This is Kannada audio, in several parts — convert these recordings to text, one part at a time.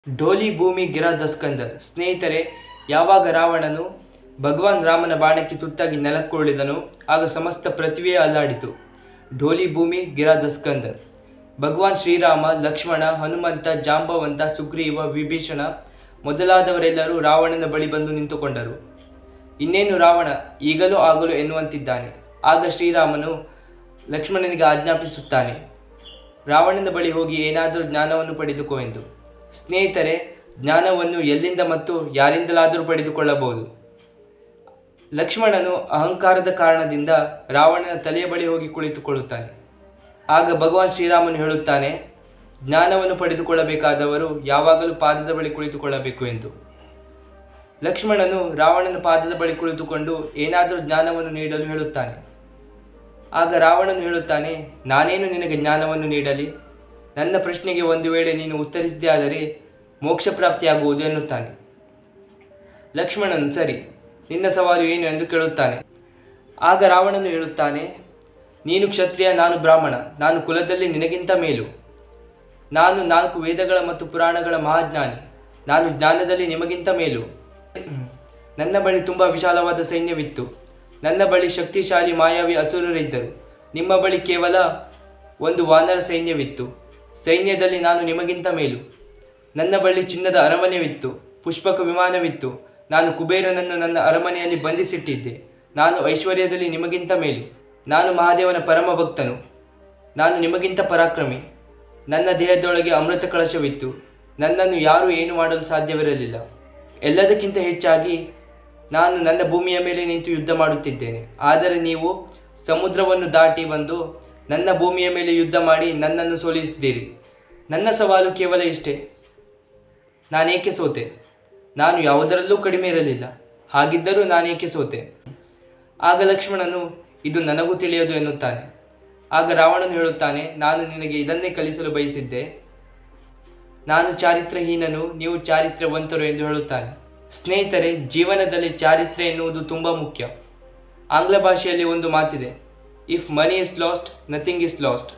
ಢೋಲಿ ಭೂಮಿ ಗಿರಾ ದಸ್ಕಂದರ್. ಸ್ನೇಹಿತರೆ, ಯಾವಾಗ ರಾವಣನು ಭಗವಾನ್ ರಾಮನ ಬಾಣಕ್ಕೆ ತುತ್ತಾಗಿ ನೆಲಕ್ಕುರುಳಿದನು, ಆಗ ಸಮಸ್ತ ಪೃಥ್ವಿಯೇ ಅಲ್ಲಾಡಿತು. ಢೋಲಿ ಭೂಮಿ ಗಿರಾ ದಸ್ಕಂದರ್. ಭಗವಾನ್ ಶ್ರೀರಾಮ, ಲಕ್ಷ್ಮಣ, ಹನುಮಂತ, ಜಾಂಬವಂತ, ಸುಗ್ರೀವ, ವಿಭೀಷಣ ಮೊದಲಾದವರೆಲ್ಲರೂ ರಾವಣನ ಬಳಿ ಬಂದು ನಿಂತುಕೊಂಡರು. ಇನ್ನೇನು ರಾವಣ ಈಗಲೂ ಆಗಲು ಎನ್ನುವಂತಿದ್ದಾನೆ. ಆಗ ಶ್ರೀರಾಮನು ಲಕ್ಷ್ಮಣನಿಗೆ ಆಜ್ಞಾಪಿಸುತ್ತಾನೆ, ರಾವಣನ ಬಳಿ ಹೋಗಿ ಏನಾದರೂ ಜ್ಞಾನವನ್ನು ಪಡೆದುಕೋ ಎಂದು. ಸ್ನೇಹಿತರೆ, ಜ್ಞಾನವನ್ನು ಎಲ್ಲಿಂದ ಮತ್ತು ಯಾರಿಂದಲಾದರೂ ಪಡೆದುಕೊಳ್ಳಬಹುದು. ಲಕ್ಷ್ಮಣನು ಅಹಂಕಾರದ ಕಾರಣದಿಂದ ರಾವಣನ ತಲೆಯ ಬಳಿ ಹೋಗಿ ಕುಳಿತುಕೊಳ್ಳುತ್ತಾನೆ. ಆಗ ಭಗವಾನ್ ಶ್ರೀರಾಮನು ಹೇಳುತ್ತಾನೆ, ಜ್ಞಾನವನ್ನು ಪಡೆದುಕೊಳ್ಳಬೇಕಾದವರು ಯಾವಾಗಲೂ ಪಾದದ ಬಳಿ ಕುಳಿತುಕೊಳ್ಳಬೇಕು ಎಂದು. ಲಕ್ಷ್ಮಣನು ರಾವಣನ ಪಾದದ ಬಳಿ ಕುಳಿತುಕೊಂಡು ಏನಾದರೂ ಜ್ಞಾನವನ್ನು ನೀಡಲು ಹೇಳುತ್ತಾನೆ. ಆಗ ರಾವಣನು ಹೇಳುತ್ತಾನೆ, ನಾನೇನು ನಿನಗೆ ಜ್ಞಾನವನ್ನು ನೀಡಲಿ? ನನ್ನ ಪ್ರಶ್ನೆಗೆ ಒಂದು ವೇಳೆ ನೀನು ಉತ್ತರಿಸಿದೆ ಆದರೆ ಮೋಕ್ಷ ಪ್ರಾಪ್ತಿಯಾಗುವುದು ಎನ್ನುತ್ತಾನೆ. ಲಕ್ಷ್ಮಣನು, ಸರಿ, ನಿನ್ನ ಸವಾಲು ಏನು ಎಂದು ಕೇಳುತ್ತಾನೆ. ಆಗ ರಾವಣನು ಹೇಳುತ್ತಾನೆ, ನೀನು ಕ್ಷತ್ರಿಯ, ನಾನು ಬ್ರಾಹ್ಮಣ, ನಾನು ಕುಲದಲ್ಲಿ ನಿನಗಿಂತ ಮೇಲು. ನಾನು 4 ವೇದಗಳ ಮತ್ತು ಪುರಾಣಗಳ ಮಹಾಜ್ಞಾನಿ, ನಾನು ಜ್ಞಾನದಲ್ಲಿ ನಿಮಗಿಂತ ಮೇಲು. ನನ್ನ ಬಳಿ ತುಂಬ ವಿಶಾಲವಾದ ಸೈನ್ಯವಿತ್ತು. ನನ್ನ ಬಳಿ ಶಕ್ತಿಶಾಲಿ ಮಾಯಾವಿ ಅಸುರರಿದ್ದರು. ನಿಮ್ಮ ಬಳಿ ಕೇವಲ ಒಂದು ವಾನರ ಸೈನ್ಯವಿತ್ತು. ಸೈನ್ಯದಲ್ಲಿ ನಾನು ನಿಮಗಿಂತ ಮೇಲು. ನನ್ನ ಬಳಿ ಚಿನ್ನದ ಅರಮನೆವಿತ್ತು, ಪುಷ್ಪಕ ವಿಮಾನವಿತ್ತು. ನಾನು ಕುಬೇರನನ್ನು ನನ್ನ ಅರಮನೆಯಲ್ಲಿ ಬಂಧಿಸಿಟ್ಟಿದ್ದೆ. ನಾನು ಐಶ್ವರ್ಯದಲ್ಲಿ ನಿಮಗಿಂತ ಮೇಲು. ನಾನು ಮಹಾದೇವನ ಪರಮ ಭಕ್ತನು. ನಾನು ನಿಮಗಿಂತ ಪರಾಕ್ರಮಿ. ನನ್ನ ದೇಹದೊಳಗೆ ಅಮೃತ ಕಳಶವಿತ್ತು. ನನ್ನನ್ನು ಯಾರೂ ಏನು ಮಾಡಲು ಸಾಧ್ಯವಿರಲಿಲ್ಲ. ಎಲ್ಲದಕ್ಕಿಂತ ಹೆಚ್ಚಾಗಿ ನಾನು ನನ್ನ ಭೂಮಿಯ ಮೇಲೆ ನಿಂತು ಯುದ್ಧ ಮಾಡುತ್ತಿದ್ದೇನೆ. ಆದರೆ ನೀವು ಸಮುದ್ರವನ್ನು ದಾಟಿ ಬಂದು ನನ್ನ ಭೂಮಿಯ ಮೇಲೆ ಯುದ್ಧ ಮಾಡಿ ನನ್ನನ್ನು ಸೋಲಿಸಿದ್ದೀರಿ. ನನ್ನ ಸವಾಲು ಕೇವಲ ಇಷ್ಟೇ, ನಾನೇಕೆ ಸೋತೆ? ನಾನು ಯಾವುದರಲ್ಲೂ ಕಡಿಮೆ ಇರಲಿಲ್ಲ. ಹಾಗಿದ್ದರೂ ನಾನೇಕೆ ಸೋತೆ? ಆಗ ಲಕ್ಷ್ಮಣನು, ಇದು ನನಗೂ ತಿಳಿಯದು ಎನ್ನುತ್ತಾನೆ. ಆಗ ರಾವಣನು ಹೇಳುತ್ತಾನೆ, ನಾನು ನಿನಗೆ ಇದನ್ನೇ ಕಲಿಸಲು ಬಯಸಿದ್ದೆ. ನಾನು ಚಾರಿತ್ರಹೀನನು, ನೀವು ಚಾರಿತ್ರ್ಯವಂತರು ಎಂದು ಹೇಳುತ್ತಾನೆ. ಸ್ನೇಹಿತರೆ, ಜೀವನದಲ್ಲಿ ಚಾರಿತ್ರ್ಯ ಎನ್ನುವುದು ತುಂಬ ಮುಖ್ಯ. ಆಂಗ್ಲ ಭಾಷೆಯಲ್ಲಿ ಒಂದು ಮಾತಿದೆ, if money is last, nothing is last.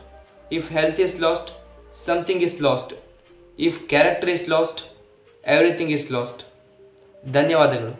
If health is last, something is last. If character is last, everything is last. ಧನ್ಯವಾದಗಳು.